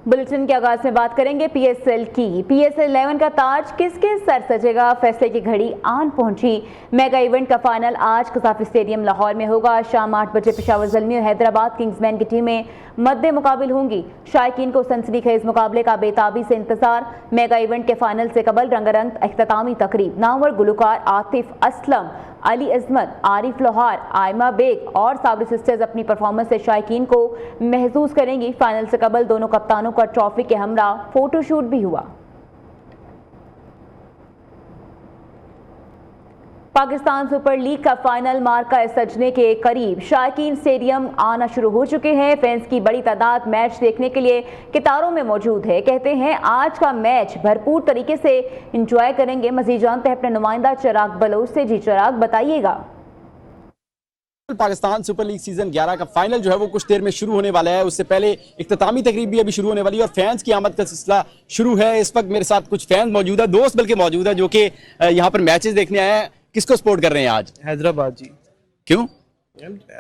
Bulletin के आगाज में बात करेंगे पीएसएल की। पीएसएल 11 का ताज किसके सर सजेगा, फैसले की घड़ी आन पहुंची। मेगा इवेंट का फाइनल आज कसाफी स्टेडियम लाहौर में होगा। शाम 8 बजे पेशावर ज़ल्मी और हैदराबाद किंग्समैन की टीमें मद्दे मुकाबिल होंगी। शायकीन को सनसनीखेज मुकाबले का बेताबी से इंतजार। मेगा इवेंट के फाइनल से कबल रंगारंग अख्तामी तकरीब। नामवर गुलकार आतिफ असलम, अली अजमत, आरिफ लोहार, आयमा बेग और साबरी सिस्टर्स अपनी परफॉर्मेंस से शायकीन को महसूस करेंगी। फाइनल से कबल दोनों कप्तानों का ट्रॉफी के हमरा फोटोशूट भी हुआ। पाकिस्तान सुपर लीग का फाइनल मार्का सजने के करीब। शायकीन स्टेडियम आना शुरू हो चुके हैं। फैंस की बड़ी तादाद मैच देखने के लिए कतारों में मौजूद है। कहते हैं आज का मैच भरपूर तरीके से एंजॉय करेंगे। मजीद जानते हैं अपने नुमाइंदा चिराग बलोच से। जी चिराग, बताइएगा। पाकिस्तान सुपर लीग सीजन 11 का फाइनल जो है वो कुछ देर में शुरू होने वाला है। उससे पहले इख्तितामी तकरीब भी अभी शुरू होने वाली है और फैंस की आमद का सिलसिला शुरू है। इस वक्त मेरे साथ कुछ फैंस मौजूद है, दोस्त बल्कि मौजूद है, जो कि यहाँ पर मैचेस देखने आए हैं। किसको सपोर्ट कर रहे हैं आज? हैदराबाद जी। क्यों?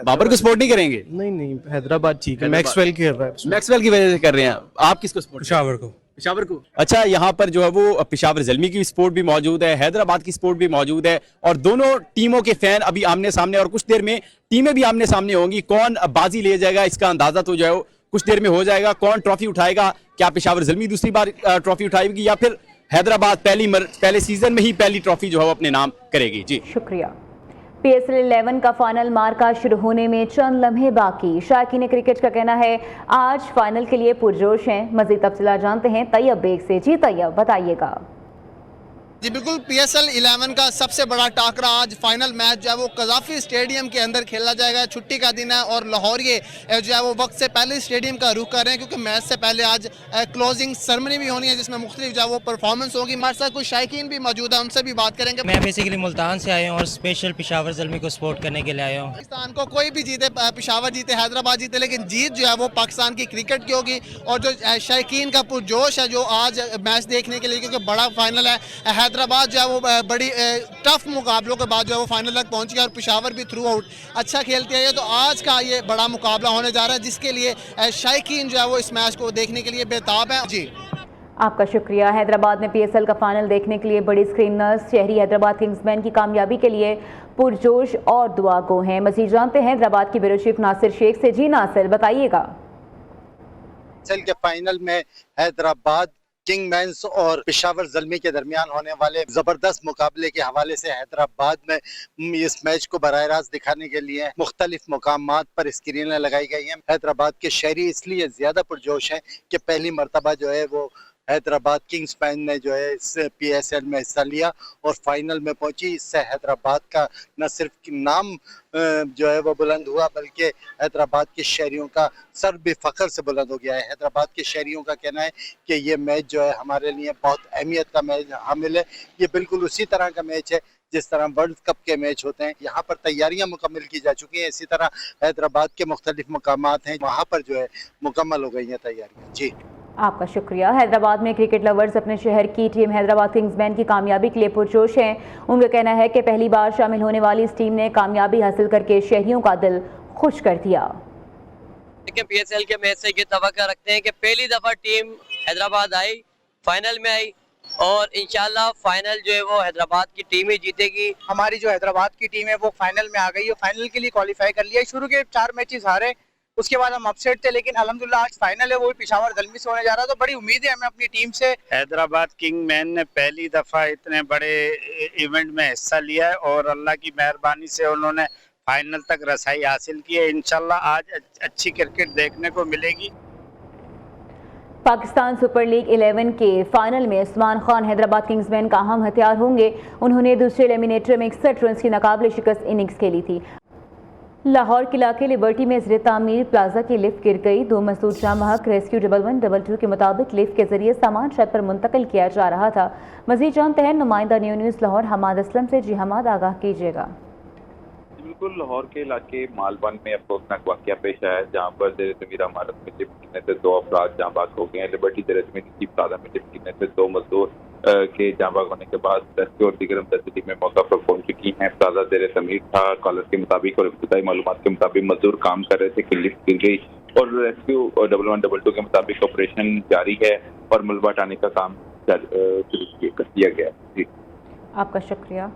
बाबर को सपोर्ट नहीं करेंगे? नहीं, हैदराबाद ठीक है। मैक्सवेल की मैक्सवेल की वजह से कर रहे हैं। आप किसको सपोर्ट? पेशावर को। अच्छा, यहाँ पर जो है वो पेशावर ज़ल्मी की सपोर्ट भी मौजूद है, हैदराबाद की सपोर्ट भी मौजूद है और दोनों टीमों के फैन अभी आमने सामने और कुछ देर में टीमें भी आमने सामने होंगी। कौन बाजी ले जाएगा इसका अंदाजा तो जो है कुछ देर में हो जाएगा। कौन ट्रॉफी उठाएगा? क्या पेशावर ज़ल्मी दूसरी बार ट्रॉफी उठाएगी या फिर हैदराबाद पहले सीजन में ही पहली ट्रॉफी जो है वो अपने नाम करेगी? जी शुक्रिया। पीएसएल 11 का फाइनल मार्का शुरू होने में चंद लम्हे बाकी। शायकीन क्रिकेट का कहना है आज फाइनल के लिए पुरजोश हैं। मजीद तफसीलात जानते हैं तैयब बेग से। जी तैयब, बताइएगा। जी बिल्कुल, पीएसएल 11 का सबसे बड़ा टाकरा आज फाइनल मैच जो है वो कसाफी स्टेडियम के अंदर खेला जाएगा। छुट्टी का दिन है और लाहौरिये जो है वो वक्त से पहले स्टेडियम का रुख कर रहे हैं क्योंकि मैच से पहले आज क्लोजिंग सेरेमनी भी होनी है जिसमें मुख्तलिफ जो है वो परफॉर्मेंस होगी। हमारे साथ कुछ शायकीन भी मौजूद है, उनसे भी बात करेंगे। मैं बेसिकली मुल्तान से आया हूँ और स्पेशल पेशावर ज़ल्मी को सपोर्ट करने के लिए आया हूँ। पाकिस्तान को कोई भी जीते, पेशावर जीते, हैदराबाद जीते, लेकिन जीत जो है वो पाकिस्तान की क्रिकेट की होगी। और जो शायकीन का पुरजोश है जो आज मैच देखने के लिए, क्योंकि बड़ा फाइनल है। हैदराबाद जो है वो बड़ी टफ मुकाबलों के बाद जो है वो फाइनल तक पहुंची और पेशावर भी थ्रू आउट अच्छा खेलती है। तो आज का ये बड़ा मुकाबला होने जा रहा है जिसके लिए शायकीन जो है वो इस मैच को देखने के लिए बेताब है। जी आपका शुक्रिया। हैदराबाद में पीएसएल का फाइनल देखने के लिए बड़ी स्क्रीनर्स शहरी हैदराबाद किंग्समैन की कामयाबी के लिए पुरजोश और दुआ गो हैं। मजीद जानते हैं हैदराबाद की ब्यूरो चीफ नासिर शेख से। जी नासिर, बताइएगा। के फाइनल में हैदराबाद किंग्समैन और पेशावर ज़ल्मी के दरमियान होने वाले जबरदस्त मुकाबले के हवाले से हैदराबाद में इस मैच को बराह रास्त दिखाने के लिए मुख्तलिफ मुकामात पर स्क्रीनें लगाई गई हैं। हैदराबाद के शहरी इसलिए ज्यादा पुरजोश हैं कि पहली मरतबा जो है वो हैदराबाद किंग्समैन ने जो है इस पीएसएल में हिस्सा लिया और फाइनल में पहुंची। इससे हैदराबाद का न सिर्फ नाम जो है वो बुलंद हुआ बल्कि हैदराबाद के शहरियों का सर भी फख्र से बुलंद हो गया है। हैदराबाद के शहरियों का कहना है कि ये मैच जो है हमारे लिए बहुत अहमियत का मैच हामिल है। ये बिल्कुल उसी तरह का मैच है जिस तरह वर्ल्ड कप के मैच होते हैं। यहाँ पर तैयारियां मुकम्मल की जा चुकी हैं। इसी तरह हैदराबाद के मुख्तलिफ मकामात हैं वहाँ पर जो है मुकम्मल हो गई हैं तैयारियाँ। जी आपका शुक्रिया। हैदराबाद में क्रिकेट लवर्स अपने शहर की टीम हैदराबाद किंग्समैन की कामयाबी के लिए पुरजोश हैं। उनका कहना है कि पहली बार शामिल होने वाली इस टीम ने कामयाबी हासिल करके शहरियों का दिल खुश कर दिया। पीएसएल के मैच से ये तवक्का रखते हैं कि पहली दफा टीम हैदराबाद आई, फाइनल में आई और इंशाल्लाह फाइनल जो है वो हैदराबाद की टीम ही जीतेगी। हमारी जो हैदराबाद की टीम है वो फाइनल में आ गई है, फाइनल के लिए क्वालिफाई कर लिया। शुरू के 4 मैचेस हारे, उसके बाद हम अपसेट थे, लेकिन अल्हम्दुलिल्लाह आज फाइनल है वो भी पेशावर ज़ल्मी से होने जा रहा है। तो बड़ी उम्मीद है हमें अपनी टीम से। हैदराबाद किंग्समैन ने पहली दफा इतने बड़े इवेंट में हिस्सा लिया है और अल्लाह की मेहरबानी से उन्होंने फाइनल तक रसाई हासिल की है। इंशाल्लाह आज अच्छी क्रिकेट देखने को मिलेगी। पाकिस्तान सुपर लीग 11 के फाइनल में उस्मान खान हैदराबाद किंग्समैन का अहम हथियार होंगे। उन्होंने दूसरे एलिमिनेटर में 61 रन की नाकाबिले शिकस्त इनिंग्स खेली थी। लाहौर के इलाके लिबर्टी में ज़र तामीर प्लाजा की लिफ्ट गिर गई। 2 मसूद जाम महक रेस्क्यू 1112 के मुताबिक लिफ्ट के जरिए सामान छत पर मुंतकिल किया जा रहा था। मजीद जानते हैं नुमाइंदा न्यूज़ लाहौर हमाद असलम से। जी हमाद, आगाह कीजिएगा। बिल्कुल, लाहौर के इलाके मालवन में अफसोसनाक वाक़या पेश आया है जहाँ पर ज़र ज़मीन इमारत में लिफ्ट गिरने से 2 अफराद जाँ बाग हो गए हैं। लिबर्टी ज़र ज़मीन की प्लाजा में लिफ्ट गिरने से 2 मजदूर के जाँ बाग होने के बाद रेस्क्यू और दीगर हमदर्दी टीमें मौका पर पहुंच चुकी हैं। प्लाजा ज़ेर तमीर था। कॉलर के मुताबिक और इब्तदाई मालूमात के मुताबिक मजदूर काम कर रहे थे कि लिफ्ट गिर गई और रेस्क्यू 1112 के मुताबिक ऑपरेशन जारी है और मलबा हटाने का काम शुरू कर दिया गया। जी आपका शुक्रिया।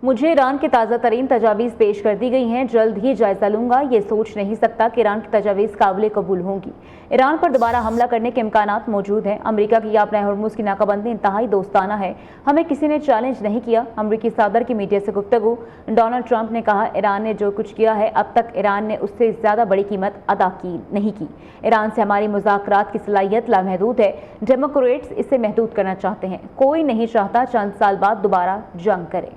मुझे ईरान की ताज़ा तरीन तजावीज़ पेश कर दी गई हैं, जल्द ही जायजा लूंगा। ये सोच नहीं सकता कि ईरान की तजावीज़ काबिल कबूल होंगी। ईरान पर दोबारा हमला करने के इम्कानात मौजूद हैं। अमेरिका की अपने हरमुज़ की नाकाबंदी इंतहाई दोस्ताना है, हमें किसी ने चैलेंज नहीं किया। अमेरिकी सदर की मीडिया से गुफ्तगू। डोनाल्ड ट्रंप ने कहा, ईरान ने जो कुछ किया है अब तक ईरान ने उससे ज़्यादा बड़ी कीमत अदा नहीं की। ईरान से हमारी मुज़ाकरात की सलाहियत लामहदूद है। डेमोक्रेट्स इसे महदूद करना चाहते हैं। कोई नहीं चाहता चंद साल बाद दोबारा जंग करे।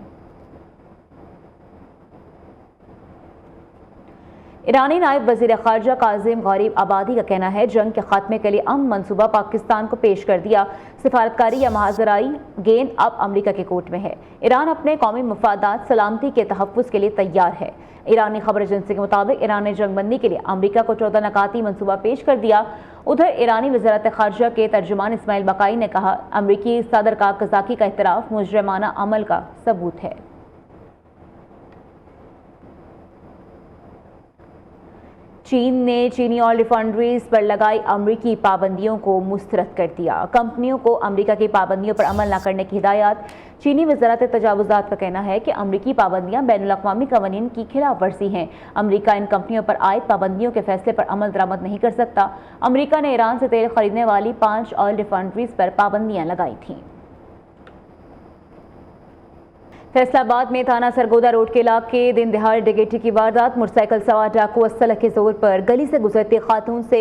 ईरानी नायब वज़ीर ख़ारजा काज़िम गरीब आबादी का कहना है, जंग के खात्मे के लिए अमन मंसूबा पाकिस्तान को पेश कर दिया। सिफारतकारी या महाजराई गेंद अब अमेरिका के कोर्ट में है। ईरान अपने कौमी मफादात सलामती के तहफ़्फ़ुज़ के लिए तैयार है। ईरानी खबर एजेंसी के मुताबिक ईरान ने जंगबंदी के लिए अमेरिका को 14 नकाती मंसूबा पेश कर दिया। उधर ईरानी वज़ारत ख़ारजा के तर्जुमान इस्माइल बकाई ने कहा, अमेरिकी सदर का कज़ाकी का एतराफ़ मुजरिमाना अमल का सबूत है। चीन ने चीनी ऑयल रिफाइनरीज पर लगाई अमरीकी पाबंदियों को मुस्तरद कर दिया। कंपनियों को अमरीका की पाबंदियों पर अमल न करने की हिदायत। चीनी वज़ारत तजावुज़ात का कहना है कि अमरीकी पाबंदियां बैनुल-अक़वामी क़वानीन की खिलाफ वर्जी हैं। अमरीका इन कंपनियों पर आयद पाबंदियों के फैसले पर अमल दरामद नहीं कर सकता। अमरीका ने ईरान से तेल खरीदने वाली 5 ऑयल रिफाइनरीज पर पाबंदियां लगाई थीं। फैसलाबाद में थाना सरगोदा रोड के इलाके दिन दिहाड़े डकैती की वारदात। मोटरसाइकिल सवार डाकू असलह के जोर पर गली से गुजरती खातून से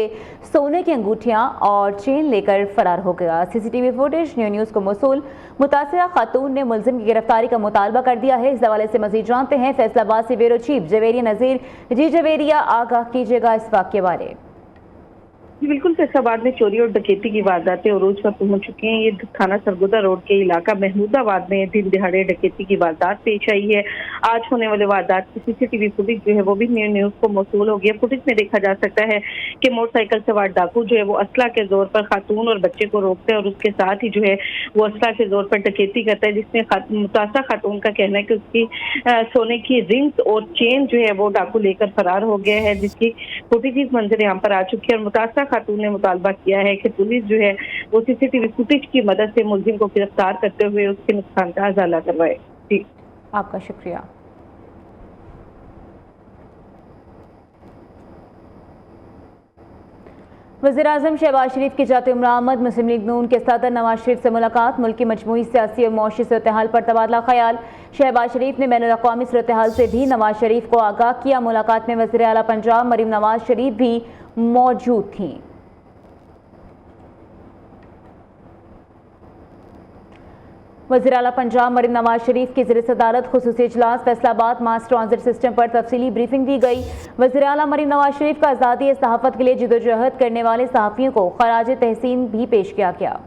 सोने की अंगूठियां और चेन लेकर फरार हो गया। सीसीटीवी फुटेज न्यूज़ को मौसूल। मुतासिरा खातून ने मुलजिम की गिरफ्तारी का मुतालबा कर दिया है। इस हवाले से मजीद जानते हैं फैसलाबाद से ब्यूरो चीफ जवेरिया नज़ीर। जी जवेरिया, आगाह कीजिएगा इस वाक़े बारे। जी बिल्कुल, फैसलाबाद में चोरी और डकैती की वारदातें अरूज पर पहुंच चुकी हैं। ये थाना सरगोदा रोड के इलाका महमूदाबाद में दिन दिहाड़े डकैती की वारदात पेश आई है। आज होने वाले वारदात की सीसीटीवी फुटेज जो है वो भी न्यूज़ को मौसूल हो गया। फुटेज में देखा जा सकता है कि मोटरसाइकिल सवार डाकू जो है वो असला के जोर पर खातून और बच्चे को रोकते हैं और उसके साथ ही जो है वो असला के जोर पर डकैती करता है, जिसमें मुतासा खातून का कहना है कि उसकी सोने की रिंग्स और चेन जो है वो डाकू लेकर फरार हो गया है, जिसकी फुटेज मंजर यहाँ पर आ चुकी है। और मुतासा खातून ने मुतालबा किया है कि पुलिस जो है वो सीसीटीवी फुटेज की मदद से मुलजिम को गिरफ्तार करते हुए उसके नुकसान का अजाला करवाए। जी आपका शुक्रिया। वज़ीर-ए-आज़म शहबाज शरीफ की जाते उम्र आमद। मुस्लिम लीग नून के सदर नवाज शरीफ से मुलाकात। मुल्क की मजमूई सियासी और मुआशी सूरत-ए-हाल पर तबादला ख्याल। शहबाज शरीफ ने बैनुल-अक़वामी सूरत-ए-हाल से भी नवाज शरीफ को आगाह किया। मुलाकात में वज़ीर आला पंजाब मरीम नवाज शरीफ भी मौजूद थीं। वज़ीर आला पंजाब मरीम नवाज शरीफ की ज़िले सदारत खुसूसी इजलास। फैसलाबाद मास ट्रांजिट सिस्टम पर तफसीली ब्रीफिंग दी गई। वज़ीर आला मरीम नवाज शरीफ का आज़ादी सहाफ़त के लिए जिदोजहद करने वाले सहाफ़ियों को खराज तहसीन भी पेश किया गया।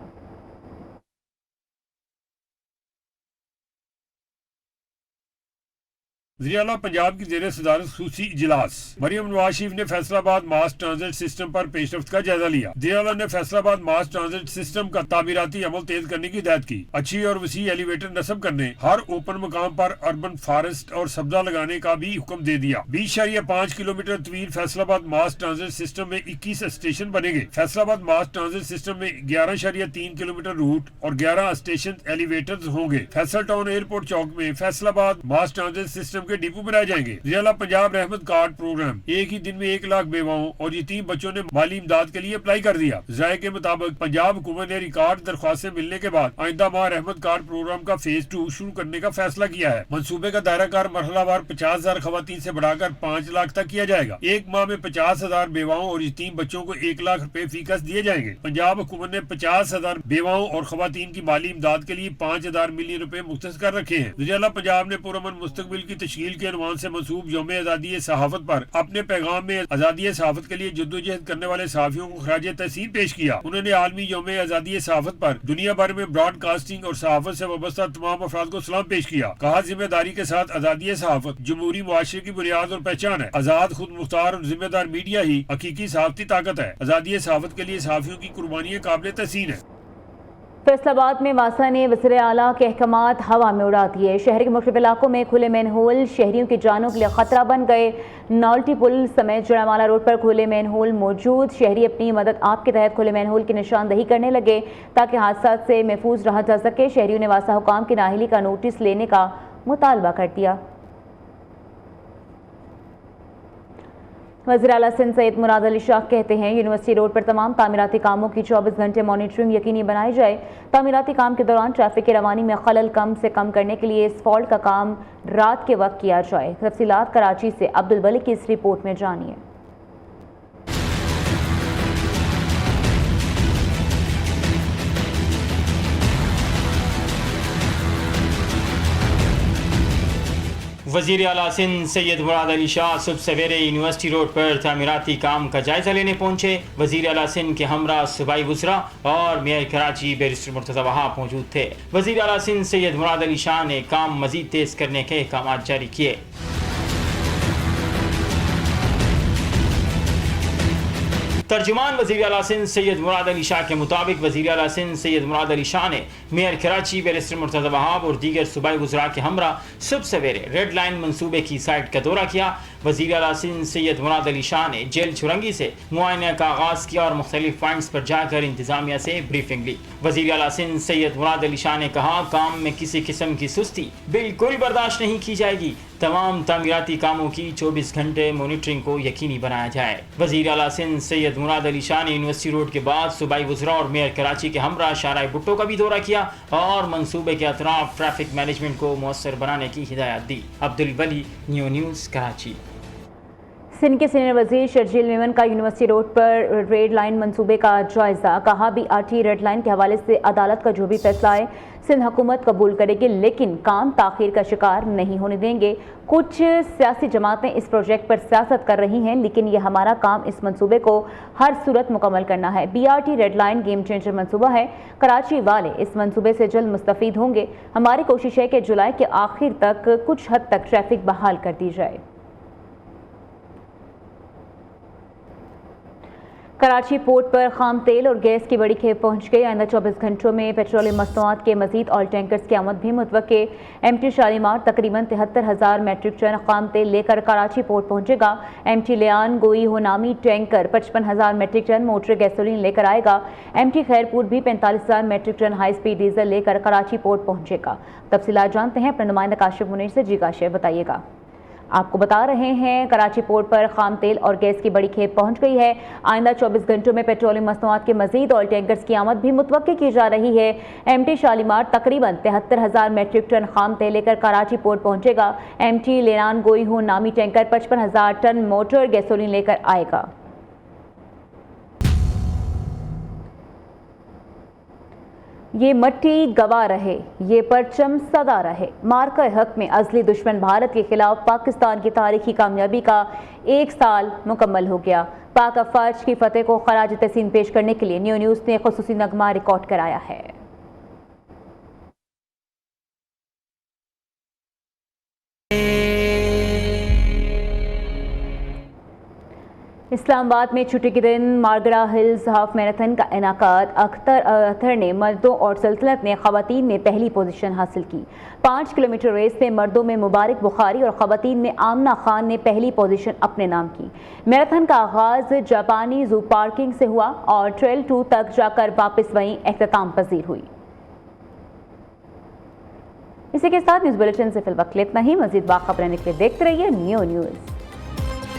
वज़ीर-ए-आला पंजाब की ज़ेरे सदारत खुसूसी इजलास। मरीम नवाज शरीफ ने फैसलाबाद मास ट्रांजिट सिस्टम पर पेशरफ्त का जायजा लिया। वज़ीर-ए-आला ने फैसलाबाद मास ट्रांजिट सिस्टम का तामीराती अमल तेज करने की हिदायत की। अच्छी और वसी एलिवेटर नस्ब करने, हर ओपन मकाम पर अर्बन फॉरेस्ट और सब्जा लगाने का भी हुक्म दे दिया। 20.5 किलोमीटर तवील फैसलाबाद मास ट्रांजिट सिस्टम में 21 स्टेशन बनेंगे। फैसलाबाद मास ट्रांजिट सिस्टम में 11.3 किलोमीटर रूट और 11 स्टेशन एलिवेटर्स होंगे। फैसल टाउन एयरपोर्ट चौक में फैसलाबाद मास ट्रांजिट सिस्टम के डिपो बनाए जाएंगे। जिला पंजाब रहमत कार्ड प्रोग्राम, एक ही दिन में 1 लाख बेवाओं और यतीम बच्चों ने माली इमदाद के लिए अप्लाई कर दिया। ज़ाये के मुताबिक पंजाब हुकूमत ने रिकॉर्ड दरख्वास्तें मिलने के बाद आइंदा माह रहमत कार्ड प्रोग्राम का फेज 2 शुरू करने का फैसला किया है। मनसूबे का दायरा कार मरहलावार 50,000 खवातीन से बढ़ाकर 5 लाख तक किया जाएगा। एक माह में 50,000 बेवाओं और यतीम बच्चों को 1 लाख रुपए फीकस दिए जाएंगे। पंजाब हुकूमत ने 50,000 बेवाओं और खवातीन की माली इमदाद के लिए 5,000 मिलियन रुपए मुख्तस कर रखे हैं। जिला पंजाब ने पुरअमन मुस्तकबिल की तश्कील के अनुमान से मंसूब यौम आज़ादी सहाफत पर अपने पैगाम में आज़ादी सहाफत के लिए जद्दोजहद करने वाले सहाफियों को खराज तहसीन पेश किया। उन्होंने आलमी यौम आज़ादी सहाफत पर दुनिया भर में ब्रॉडकास्टिंग और सहाफत से वाबस्ता तमाम अफराद को सलाम पेश किया। कहा, जिम्मेदारी के साथ आज़ादी सहाफत जमहूरी मुआशरे की बुनियाद और पहचान है। आज़ाद, खुद मुख्तार और जिम्मेदार मीडिया ही हकीकी सहाफती ताकत है। आज़ादी सहाफत के लिए सहाफियों की कुर्बानियां काबिल तहसीन है। फैसलाबाद में वासा ने वज़ीर आला के अहकामात हवा में उड़ा दिए। शहर के मुख्तलिफ इलाकों में खुले मैनहोल शहरियों की जानों के लिए खतरा बन गए। नौल्टी पुल समेत जड़ावाला रोड पर खुले मैनहोल मौजूद। शहरी अपनी मदद आप के तहत खुले मैनहोल की निशानदही करने लगे ताकि हादसा से महफूज रहा जा सके। शहरियों ने वासा हुकाम की नाअहली का नोटिस लेने का मुतालबा कर दिया। वज़ीर आला सिंध सैयद मुराद अली शाह कहते हैं यूनिवर्सिटी रोड पर तमाम तामीराती कामों की 24 घंटे मॉनिटरिंग यकीनी बनाई जाए। तामीराती काम के दौरान ट्रैफिक की रवानी में खलल कम से कम करने के लिए एस्फॉल्ट का काम रात के वक्त किया जाए। तफसीलात कराची से अब्दुल वली की इस रिपोर्ट में जानिए। वज़ीर आला सिंध सैयद मुराद अली शाह सुबह सवेरे यूनिवर्सिटी रोड पर तामीराती काम का जायजा लेने पहुंचे। वज़ीर आला सिंध के हमरा सूबाई वज़रा और मेयर कराची बैरिस्टर मुर्तज़ा वहाब मौजूद थे। वज़ीर आला सिंध सैयद मुराद अली शाह ने काम मज़ीद तेज़ करने के अहकाम जारी किए। तर्जुमान वज़ीर आला सिंध सैयद मुराद अली शाह के मुताबिक वज़ीर आला सिंध सैयद मुराद अली शाह ने मेयर कराची बैरिस्टर मुर्तज़ा वहाब और दीगर सूबाई वज़रा के हमरा सुबह सवेरे रेड लाइन मनसूबे की साइट का दौरा किया। वज़ीर आला सिंध सैयद मुराद अली शाह ने जेल चुरंगी से मुआयने का आगाज़ किया और मुख्तलिफ पॉइंट्स पर जाकर इंतजामिया से ब्रीफिंग ली। वज़ीर आला सिंध सैयद मुराद अली शाह ने कहा काम में किसी किस्म की सुस्ती बिल्कुल बर्दाश्त नहीं की जाएगी। तमाम तामीराती कामों की 24 घंटे मॉनिटरिंग को यकीनी बनाया जाए। वज़ीर आला सिंध सैयद मुराद अली शाह ने यूनिवर्सिटी रोड के बाद सूबाई वज़रा और मेयर कराची के हमरा शाहराह भुट्टो का भी दौरा किया और मंसूबे के अतराफ ट्रैफिक मैनेजमेंट को मौसर बनाने की हिदायत दी। अब्दुल वली, न्यू न्यूज़, कराची। सिंध के सीनियर वजीर शर्जील मेमन का यूनिवर्सिटी रोड पर रेड लाइन मंसूबे का जायजा। कहा BRT रेड लाइन के हवाले से अदालत का जो भी फैसला है सिंध हुकूमत कबूल करेगी, लेकिन काम ताखीर का शिकार नहीं होने देंगे। कुछ सियासी जमातें इस प्रोजेक्ट पर सियासत कर रही हैं, लेकिन ये हमारा काम इस मंसूबे को हर सूरत मुकम्मल करना है। BRT red line game changer मंसूबा है। कराची वाले इस मंसूबे से जल्द मुस्तफीद होंगे। हमारी कोशिश है कि जुलाई के आखिर तक कुछ हद तक ट्रैफिक बहाल कर दी जाए। कराची पोर्ट पर खाम तेल और गैस की बड़ी खेप पहुंच गई। आइंदा 24 घंटों में पेट्रोलियम मसनूआत के मजीद ऑयल टैंकर्स की आमद भी मुतवक्के। MT शालीमार तकरीबन 73,000 मैट्रिक टन खाम तेल लेकर कराची पोर्ट पहुंचेगा। MT लियान गोई हो नामी tanker 55,000 metric ton motor gasoline लेकर आएगा। MT खैरपुर भी 45,000 metric ton high speed diesel लेकर कराची पोर्ट पहुंचेगा। तफसीलात जानते हैं अपने नुमाइंदा काशिफ मुनीर से। जी काशिफ, बताइएगा। आपको बता रहे हैं कराची पोर्ट पर खाम तेल और गैस की बड़ी खेप पहुंच गई है। आइंदा 24 घंटों में पेट्रोलियम मसनूआत के मजीद ऑयल टैंकर्स की आमद भी मुतवक्की की जा रही है। MT शालीमार तकरीबन 73,000 मैट्रिक टन खाम तेल लेकर कराची पोर्ट पहुंचेगा। MT लेनान गोई हो नामी टैंकर 55,000 टन मोटर गैसोलीन लेकर आएगा। ये मट्टी गवा रहे, ये परचम सदा रहे। मार्का हक में अज़ली दुश्मन भारत के खिलाफ पाकिस्तान की तारीखी कामयाबी का 1 साल मुकम्मल हो गया। पाक अफवाज की फतेह को खराज तहसीन पेश करने के लिए न्यू न्यूज़ ने खुसूसी नगमा रिकॉर्ड कराया है। इस्लामाबाद में छुट्टी के दिन मारगड़ा हिल्स हाफ मैराथन का इनाकाद। अख्तर ने मर्दों और सल्तनत ने खवातीन में पहली पोजीशन हासिल की। 5 किलोमीटर रेस में मर्दों में मुबारक बुखारी और खवातीन में आमना खान ने पहली पोजीशन अपने नाम की। मैराथन का आगाज जापानी जू पार्किंग से हुआ और ट्रेल 2 तक जाकर वापस वहीं इख्तिताम पजीर हुई। इसी के साथ न्यूज़ बुलेटिन से फिलवक्त इतना ही। मजीद बाखबरें के लिए देखते रहिए न्यू न्यूज़।